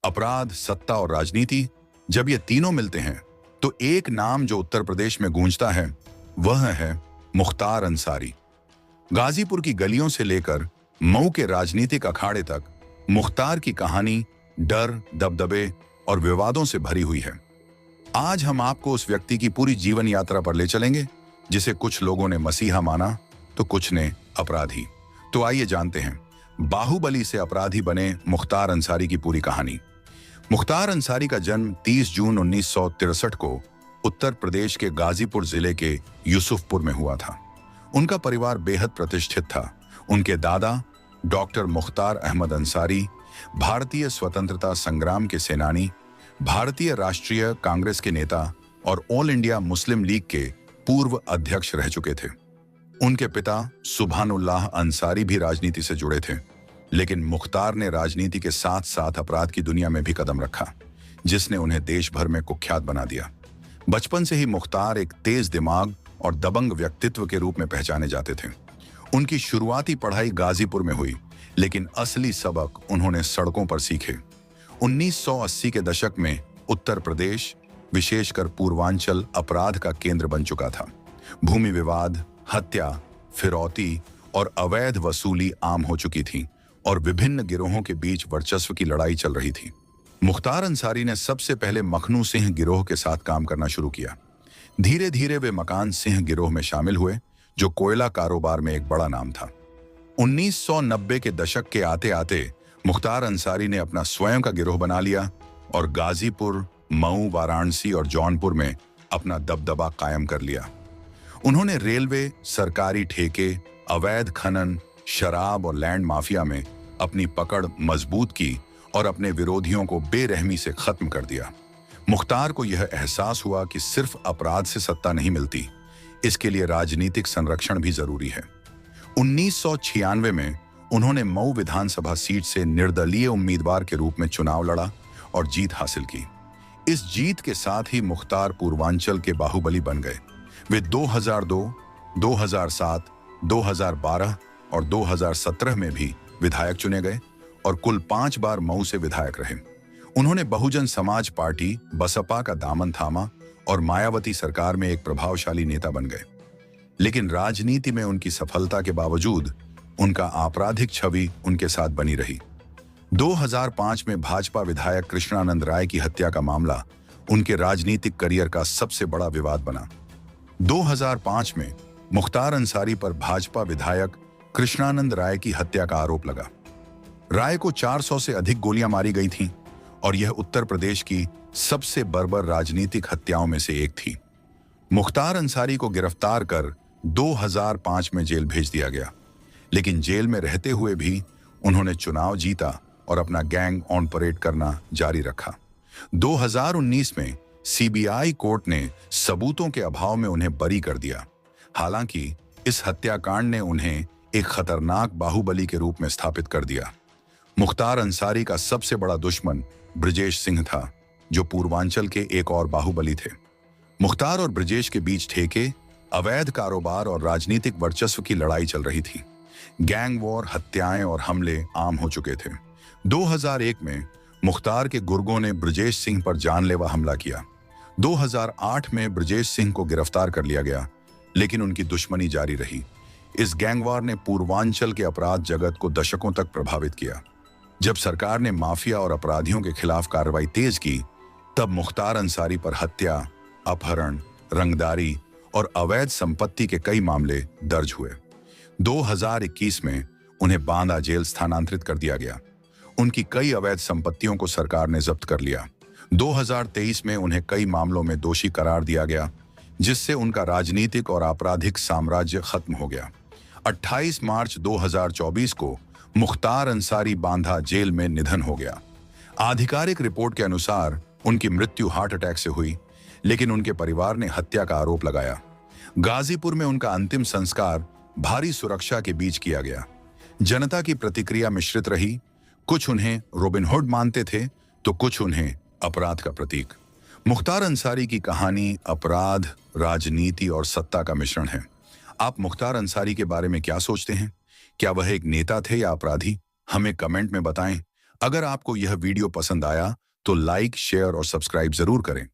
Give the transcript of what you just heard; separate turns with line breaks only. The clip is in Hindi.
अपराध, सत्ता और राजनीति, जब ये तीनों मिलते हैं तो एक नाम जो उत्तर प्रदेश में गूंजता है वह है मुख्तार अंसारी। गाजीपुर की गलियों से लेकर मऊ के राजनीतिक अखाड़े तक मुख्तार की कहानी डर, दबदबे और विवादों से भरी हुई है। आज हम आपको उस व्यक्ति की पूरी जीवन यात्रा पर ले चलेंगे जिसे कुछ लोगों ने मसीहा माना तो कुछ ने अपराधी। तो आइए जानते हैं बाहुबली से अपराधी बने मुख्तार अंसारी की पूरी कहानी। मुख्तार अंसारी का जन्म 30 जून 1963 को उत्तर प्रदेश के गाजीपुर जिले के यूसुफपुर में हुआ था। उनका परिवार बेहद प्रतिष्ठित था। उनके दादा डॉक्टर मुख्तार अहमद अंसारी भारतीय स्वतंत्रता संग्राम के सेनानी, भारतीय राष्ट्रीय कांग्रेस के नेता और ऑल इंडिया मुस्लिम लीग के पूर्व अध्यक्ष रह चुके थे। उनके पिता सुभानुल्लाह अंसारी भी राजनीति से जुड़े थे, लेकिन मुख्तार ने राजनीति के साथ साथ अपराध की दुनिया में भी कदम रखा, जिसने उन्हें देश भर में कुख्यात बना दिया। बचपन से ही मुख्तार एक तेज दिमाग और दबंग व्यक्तित्व के रूप में पहचाने जाते थे। उनकी शुरुआती पढ़ाई गाजीपुर में हुई, लेकिन असली सबक उन्होंने सड़कों पर सीखे। 1980 के दशक में उत्तर प्रदेश, विशेषकर पूर्वांचल, अपराध का केंद्र बन चुका था। भूमि विवाद, हत्या, फिरौती और अवैध वसूली आम हो चुकी थी और विभिन्न गिरोहों के बीच वर्चस्व की लड़ाई चल रही थी। मुख्तार अंसारी ने सबसे पहले मखनू सिंह गिरोह के साथ काम करना शुरू किया। धीरे धीरे वे मकान सिंह गिरोह में शामिल हुए, जो कोयला कारोबार में एक बड़ा नाम था। 1990 के दशक के आते आते मुख्तार अंसारी ने अपना स्वयं का गिरोह बना लिया और गाजीपुर, मऊ, वाराणसी और जौनपुर में अपना दबदबा कायम कर लिया। उन्होंने रेलवे, सरकारी ठेके, अवैध खनन, शराब और लैंड माफिया में अपनी पकड़ मजबूत की और अपने विरोधियों को बेरहमी से खत्म कर दिया। मुख्तार को यह एहसास हुआ कि सिर्फ अपराध से सत्ता नहीं मिलती, इसके लिए राजनीतिक संरक्षण भी जरूरी है। 1996 में उन्होंने मऊ विधानसभा सीट से निर्दलीय उम्मीदवार के रूप में चुनाव लड़ा और जीत हासिल की। इस जीत के साथ ही मुख्तार पूर्वांचल के बाहुबली बन गए। वे 2002, 2007, 2012 और 2017 में भी विधायक चुने गए और कुल 5 बार मऊ से विधायक रहे। उन्होंने बहुजन समाज पार्टी बसपा का दामन थामा और मायावती सरकार में एक प्रभावशाली नेता बन गए। लेकिन राजनीति में उनकी सफलता के बावजूद उनका आपराधिक छवि उनके साथ बनी रही। 2005 में भाजपा विधायक कृष्णानंद राय की हत्या का मामला उनके राजनीतिक करियर का सबसे बड़ा विवाद बना। 2005 में मुख्तार अंसारी पर भाजपा विधायक कृष्णानंद राय की हत्या का आरोप लगा। राय को 400 से अधिक गोलियां मारी गई थीं और यह उत्तर प्रदेश की सबसे बर्बर राजनीतिक हत्याओं में से एक थी। मुख्तार अंसारी को गिरफ्तार कर 2005 में जेल भेज दिया गया, लेकिन जेल में रहते हुए भी उन्होंने चुनाव जीता और अपना गैंग ऑन परेड करना जारी रखा। 2019 में सीबीआई कोर्ट ने सबूतों के अभाव में उन्हें बरी कर दिया। हालांकि इस हत्याकांड ने उन्हें एक खतरनाक बाहुबली के रूप में स्थापित कर दिया। मुख्तार अंसारी का सबसे बड़ा दुश्मन ब्रजेश सिंह था, जो पूर्वांचल के एक और बाहुबली थे। मुख्तार और ब्रजेश के बीच ठेके, अवैध कारोबार और राजनीतिक वर्चस्व की लड़ाई चल रही थी। गैंग वॉर, हत्याएं और हमले आम हो चुके थे। 2001 में मुख्तार के गुर्गों ने ब्रजेश सिंह पर जानलेवा हमला किया। 2008 में ब्रजेश सिंह को गिरफ्तार कर लिया गया, लेकिन उनकी दुश्मनी जारी रही। इस गैंगवार ने पूर्वांचल के अपराध जगत को दशकों तक प्रभावित किया। जब सरकार ने माफिया और अपराधियों के खिलाफ कार्रवाई तेज की, तब मुख्तार अंसारी पर हत्या, अपहरण, रंगदारी और अवैध संपत्ति के कई मामले दर्ज हुए। 2021 में उन्हें बांदा जेल स्थानांतरित कर दिया गया। उनकी कई अवैध संपत्तियों को सरकार ने जब्त कर लिया। 2023 में उन्हें कई मामलों में दोषी करार दिया गया, जिससे उनका राजनीतिक और आपराधिक साम्राज्य खत्म हो गया। 28 मार्च 2024 को मुख्तार अंसारी बांदा जेल में निधन हो गया। आधिकारिक रिपोर्ट के अनुसार उनकी मृत्यु हार्ट अटैक से हुई, लेकिन उनके परिवार ने हत्या का आरोप लगाया। गाजीपुर में उनका अंतिम संस्कार भारी सुरक्षा के बीच किया गया। जनता की प्रतिक्रिया मिश्रित रही। कुछ उन्हें रॉबिनहुड मानते थे तो कुछ उन्हें अपराध का प्रतीक। मुख्तार अंसारी की कहानी अपराध, राजनीति और सत्ता का मिश्रण है। आप मुख्तार अंसारी के बारे में क्या सोचते हैं? क्या वह एक नेता थे या अपराधी? हमें कमेंट में बताएं। अगर आपको यह वीडियो पसंद आया तो लाइक, शेयर और सब्सक्राइब जरूर करें।